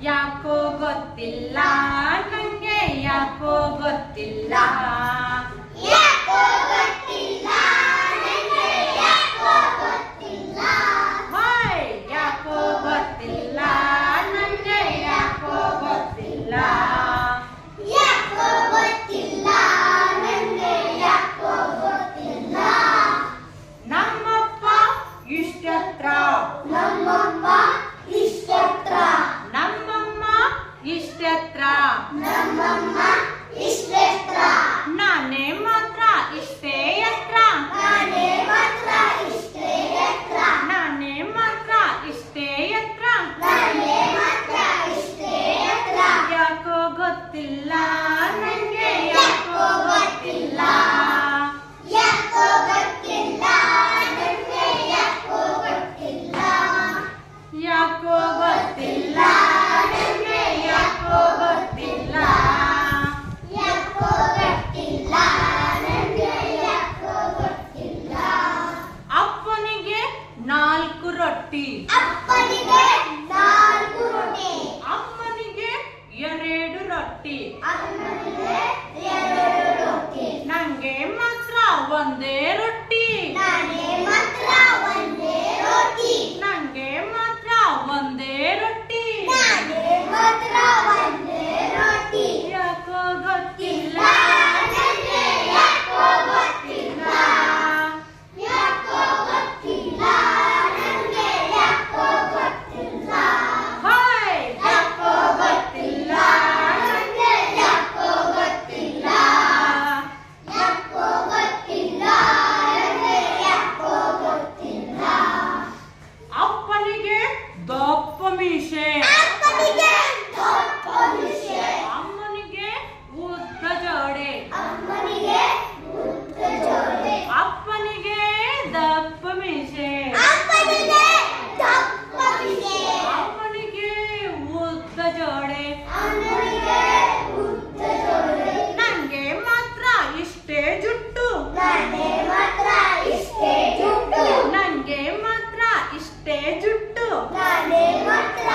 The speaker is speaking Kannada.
ಯಾಕೋ ಗೊತ್ತಿಲ್ಲ ನಂಗೆ ಯಾಕೋ ಗೊತ್ತಿಲ್ಲ ಯಾಕೋ ಗೊತ್ತಿಲ್ಲ ನನಗೆ ಯಾಕೋ ಗೊತ್ತಿಲ್ಲ ಹಾಯ್ ಯಾಕೋ ಗೊತ್ತಿಲ್ಲ ನಂಗೆ ಯಾಕೋ ಗೊತ್ತಿಲ್ಲ ಯಾಕೋ ಗೊತ್ತಿಲ್ಲ ನನಗೆ ಯಾಕೋ ಗೊತ್ತಿಲ್ಲ ನಮ್ಮಪ್ಪ ಇಷ್ಟತ್ರ ನಮ್ಮಪ್ಪ ಇಷ್ಟತ್ರ ನಮ್ಮಮ್ಮ ಇಷ್ಟತ್ರ ನಮ್ಮಮ್ಮ ಇಷ್ಟತ್ರ ನಾನೇ ಮಾತ್ರ ಇಷ್ಟೇ ಎತ್ರ ನಾನೇ ಮಾತ್ರ ಇಷ್ಟೇ ಎತ್ರ ನಾನೇ ಮಾತ್ರ ಇಷ್ಟೇ ಎತ್ರ ನಾನೇ ಮಾತ್ರ ಇಷ್ಟೇ ಎತ್ರ ಯಾಕೋ ಗೊತ್ತಿಲ್ಲ ನಂಗೆ ಯಾಕೋ ಗೊತ್ತಿಲ್ಲ ಯಾಕೋ ಗೊತ್ತಿಲ್ಲ ನನಗೆ ಯಾಕೋ ಗೊತ್ತಿಲ್ಲ ಯಾಕೋ ಗೊತ್ತಿಲ್ಲ ನಂಗೆ ಯಾಕೋ ಗೊತ್ತಿಲ್ಲ ಯಾಕೋ ಗೊತ್ತಿಲ್ಲ ನನಗೆ ಯಾಕೋ ಗೊತ್ತಿಲ್ಲ ಅಪ್ಪನಿಗೆ 4 ರೊಟ್ಟಿ ಅಪ್ಪನಿಗೆ 4 ರೊಟ್ಟಿ ಅಮ್ಮನಿಗೆ 2 ರೊಟ್ಟಿ ಅಮ್ಮನಿಗೆ 2 ರೊಟ್ಟಿ ನಂಗೆ ಮಾತ್ರ ಒಂದೇ ರೊಟ್ಟಿ ನಾನೇ ಮಾತ್ರ ಒಂದೇ ರೊಟ್ಟಿ ನಂಗೆ ಮಾತ್ರ ಒಂದೇ ರೊಟ್ಟಿ ನಾನೇ ಮಾತ್ರ ಒಂದೇ ರೊಟ್ಟಿ ಯಾಕೋ ಗೊತ್ತಿಲ್ಲ ನನಗೆ ಯಾಕೋ ಗೊತ್ತಿಲ್ಲ ಯಾಕೋ ಗೊತ್ತಿಲ್ಲ ನನಗೆ ಯಾಕೋ ಗೊತ್ತಿಲ್ಲ ಹಾಯ್ ಯಾಕೋ ಗೊತ್ತಿಲ್ಲ ನನಗೆ ಯಾಕೋ ಗೊತ್ತಿಲ್ಲ ಯಾಕೋ ಗೊತ್ತಿಲ್ಲ ನನಗೆ ಯಾಕೋ ಗೊತ್ತಿಲ್ಲ ಅಪ್ಪನಿಗೆ ದಪ್ಪ ಮೀಸೆ ಅಪ್ಪನಿಗೆ ದಪ್ಪ ಮೀಸೆ ಅಮ್ಮನಿಗೆ ಉದ್ದ ಜೋಡೆ ಅಮ್ಮನಿಗೆ ಉದ್ದ ಜೋಡೆ ಅಪ್ಪನಿಗೆ ದಪ್ಪ ಮೀಸೆ ಅಪ್ಪನಿಗೆ ದಪ್ಪ ಮೀಸೆ ಅಮ್ಮನಿಗೆ ಉದ್ದ ಜೋಡೆ ಅಮ್ಮನಿಗೆ ಉದ್ದ ಜೋಡೆ ನಂಗೆ ಮಾತ್ರ ಇಷ್ಟೇ ಜುಟ್ಟು ನಾನೇ ಮಾತ್ರ ಇಷ್ಟೇ ಜುಟ್ಟು ನಂಗೆ ಮಾತ್ರ ಇಷ್ಟೇ ಜುಟ್ಟು ನಾನೇ ಮಾತ್ರ